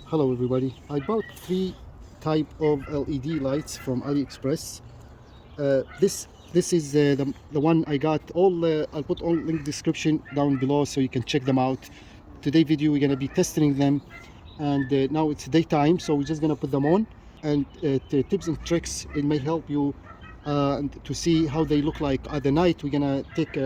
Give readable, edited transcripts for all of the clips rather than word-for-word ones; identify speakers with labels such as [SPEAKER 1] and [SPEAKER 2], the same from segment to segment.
[SPEAKER 1] Hello everybody. I bought three type of LED lights from AliExpress. This is the one I got. I'll put all link description down below so you can check them out. Today video we're gonna be testing them, and now it's daytime, so we're just gonna put them on. And the tips and tricks, it may help you to see how they look like at the night. We're gonna take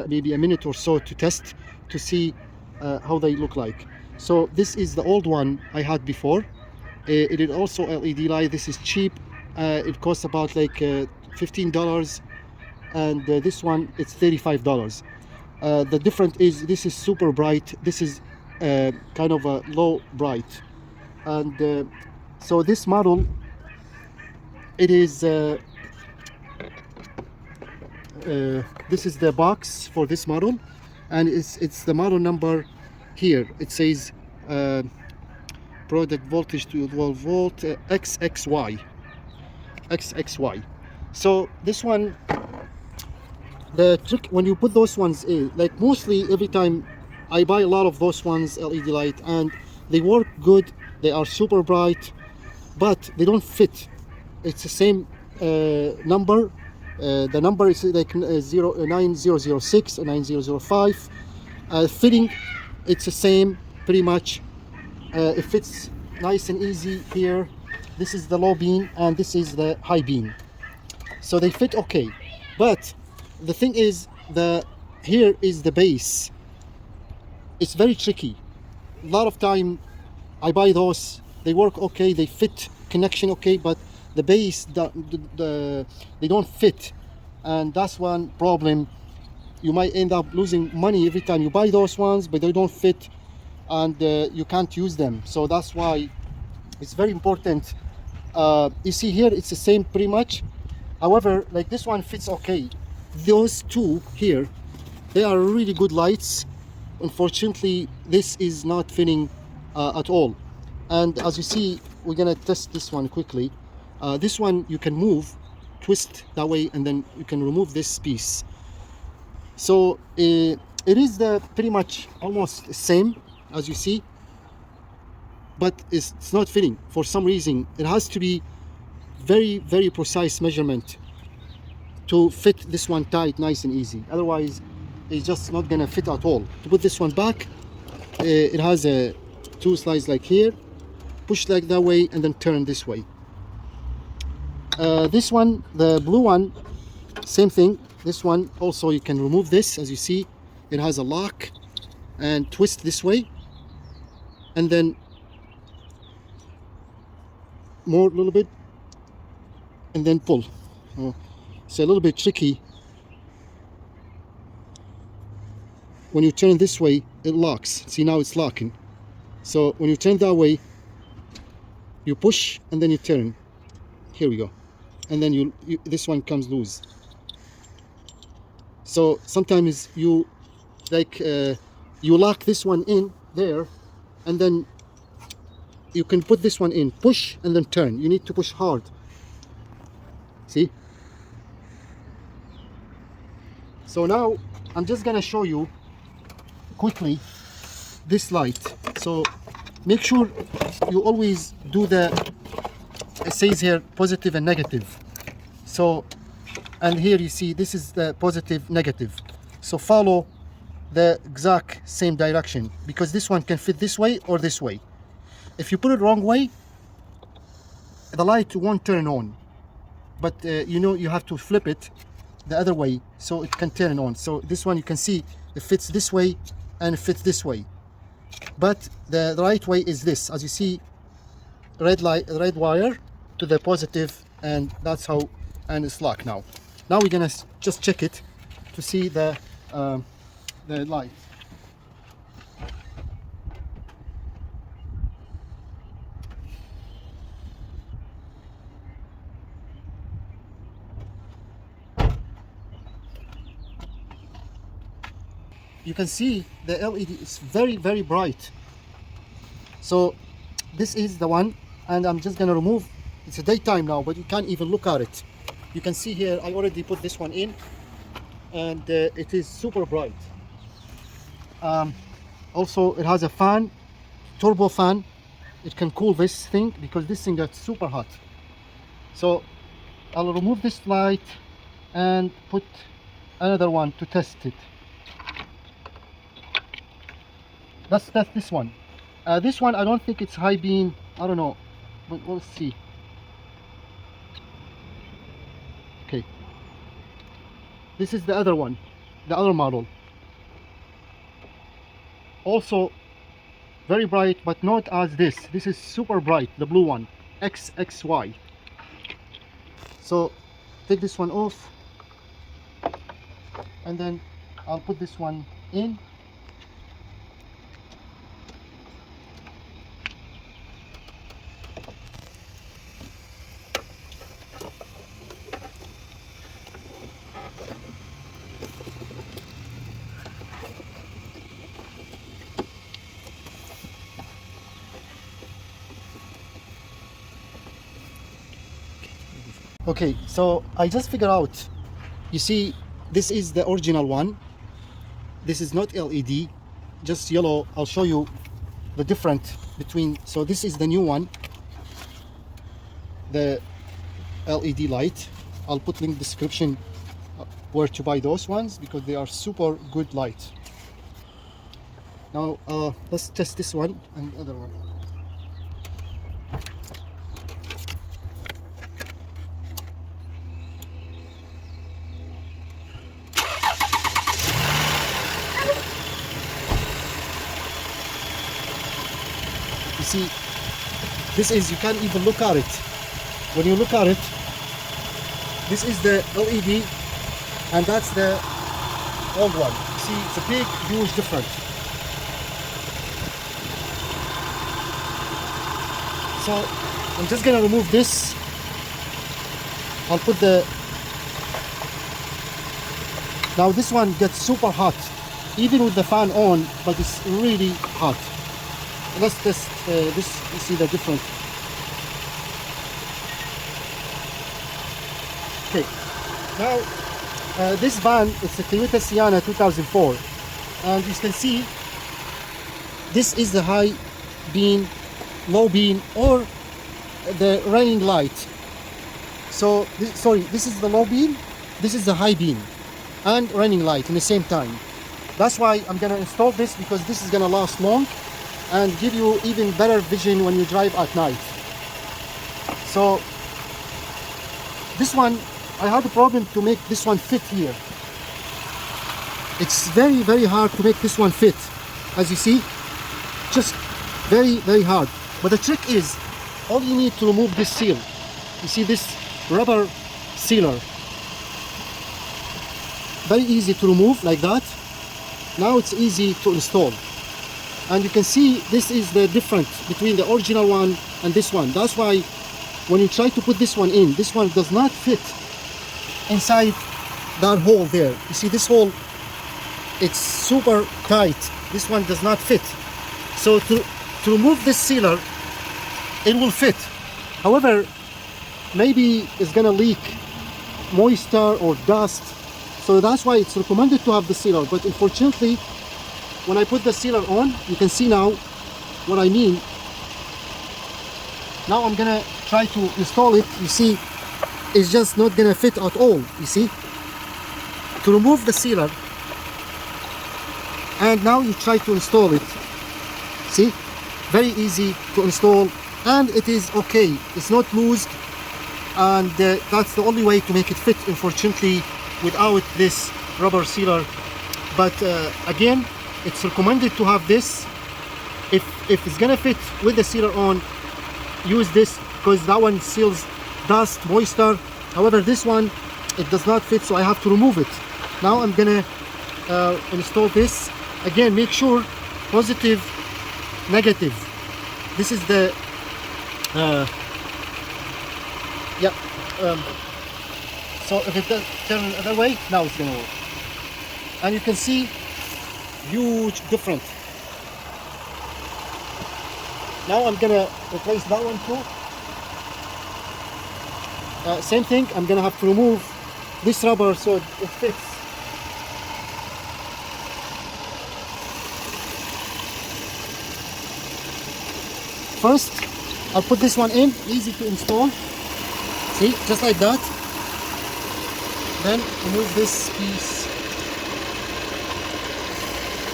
[SPEAKER 1] maybe a minute or so to test to see how they look like. So this is the old one I had before. It is also LED light. This is cheap. It costs about like $15, and this one it's $35. The difference is this is super bright. This is kind of a low bright, and so this model, it is this is the box for this model, and it's the model number. Here it says product voltage to 12 volt XXY. So this one, the trick when you put those ones in, like mostly every time I buy a lot of those ones LED light, and they work good, they are super bright, but they don't fit. It's the same number. The number is like 9006 and 9005. Fitting, it's the same pretty much. It fits nice and easy here. This is the low beam and this is the high beam, so they fit okay. But the thing is, here is the base. It's very tricky. A lot of time I buy those, they work okay, they fit connection okay, but the base, they don't fit, and that's one problem. You might end up losing money every time you buy those ones, but they don't fit, and you can't use them. So that's why it's very important. You see here, it's the same pretty much. However, like this one fits okay. Those two here, they are really good lights. Unfortunately, this is not fitting at all. And as you see, we're gonna test this one quickly. This one you can move, twist that way, and then you can remove this piece. So it is pretty much almost the same as you see, but it's not fitting for some reason. It has to be very, very precise measurement to fit this one tight, nice and easy. Otherwise, it's just not gonna fit at all. To put this one back, it has two slides like here, push like that way, and then turn this way. This one, the blue one, same thing. This one also, you can remove this. As you see, it has a lock, and twist this way, and then more a little bit, and then pull. It's a little bit tricky. When you turn this way, it locks. See, now it's locking. So when you turn that way, you push and then you turn. Here we go. And then this one comes loose. So sometimes you lock this one in there, and then you can put this one in, push and then turn. You need to push hard. See? So now I'm just gonna show you quickly this light. So make sure you always do it says here positive and negative. So, and here you see this is the positive, negative. So follow the exact same direction, because this one can fit this way or this way. If you put it wrong way, the light won't turn on. But you have to flip it the other way so it can turn on. So this one, you can see it fits this way and it fits this way. But the right way is this. As you see, red wire to the positive, and that's how, and it's locked now. Now we're gonna just check it to see the light. You can see the LED is very, very bright. So this is the one, and I'm just gonna remove. It's a daytime now, but you can't even look at it. You can see here, I already put this one in, and it is super bright. Also, it has a fan, turbo fan, it can cool this thing, because this thing gets super hot. So I'll remove this light and put another one to test it. Let's test this one. This one, I don't think it's high beam, I don't know, but we'll see. Okay, this is the other one, the other model. Also very bright, but not as this. This is super bright, the blue one, XXY. So take this one off, and then I'll put this one in. Okay, so I just figured out, you see, this is the original one. This is not LED, just yellow. I'll show you the difference between. So this is the new one, the LED light. I'll put link description where to buy those ones, because they are super good light. Now let's test this one and the other one. You see, this is, you can't even look at it. When you look at it, this is the LED and that's the old one. You see, it's a big, huge difference. So I'm just gonna remove this. I'll put the, now this one gets super hot, even with the fan on, but it's really hot. Let's test this, you see the difference. Okay, now this van, it's a Toyota Sienna 2004, and you can see this is the high beam, low beam, or the running light. So this is the low beam, this is the high beam and running light in the same time. That's why I'm gonna install this, because this is gonna last long and give you even better vision when you drive at night. So this one, I had a problem to make this one fit here. It's very, very hard to make this one fit. As you see, just very, very hard. But the trick is, all you need to remove this seal. You see this rubber sealer. Very easy to remove like that. Now it's easy to install. And you can see this is the difference between the original one and this one. That's why when you try to put this one in, this one does not fit inside that hole there. You see this hole, it's super tight. This one does not fit. So to remove this sealer, it will fit. However, maybe it's gonna leak moisture or dust. So that's why it's recommended to have the sealer. But unfortunately, when I put the sealer on, you can see now what I mean. Now I'm gonna try to install it. You see, it's just not gonna fit at all. You see, to remove the sealer, and now you try to install it. See, very easy to install, and it is okay. It's not loose, and that's the only way to make it fit, unfortunately, without this rubber sealer. But again, it's recommended to have this. If it's gonna fit with the sealer on, use this, because that one seals dust, moisture. However, this one, it does not fit, so I have to remove it. Now I'm gonna install this. Again, make sure positive, negative. This is the so if it does turn the other way, now it's gonna work. And you can see huge difference. Now I'm gonna replace that one too. Same thing, I'm gonna have to remove this rubber so it fits. First, I'll put this one in, easy to install. See, just like that. Then remove this piece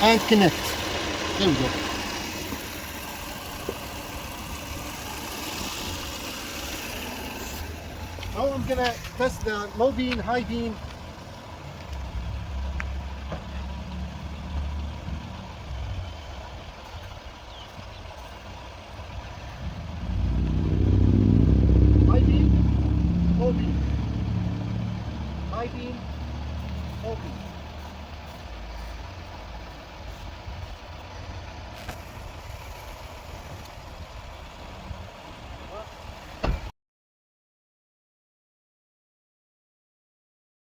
[SPEAKER 1] and connect. There we go. Now I'm gonna test the low beam, high beam. High beam, low beam. High beam, low beam.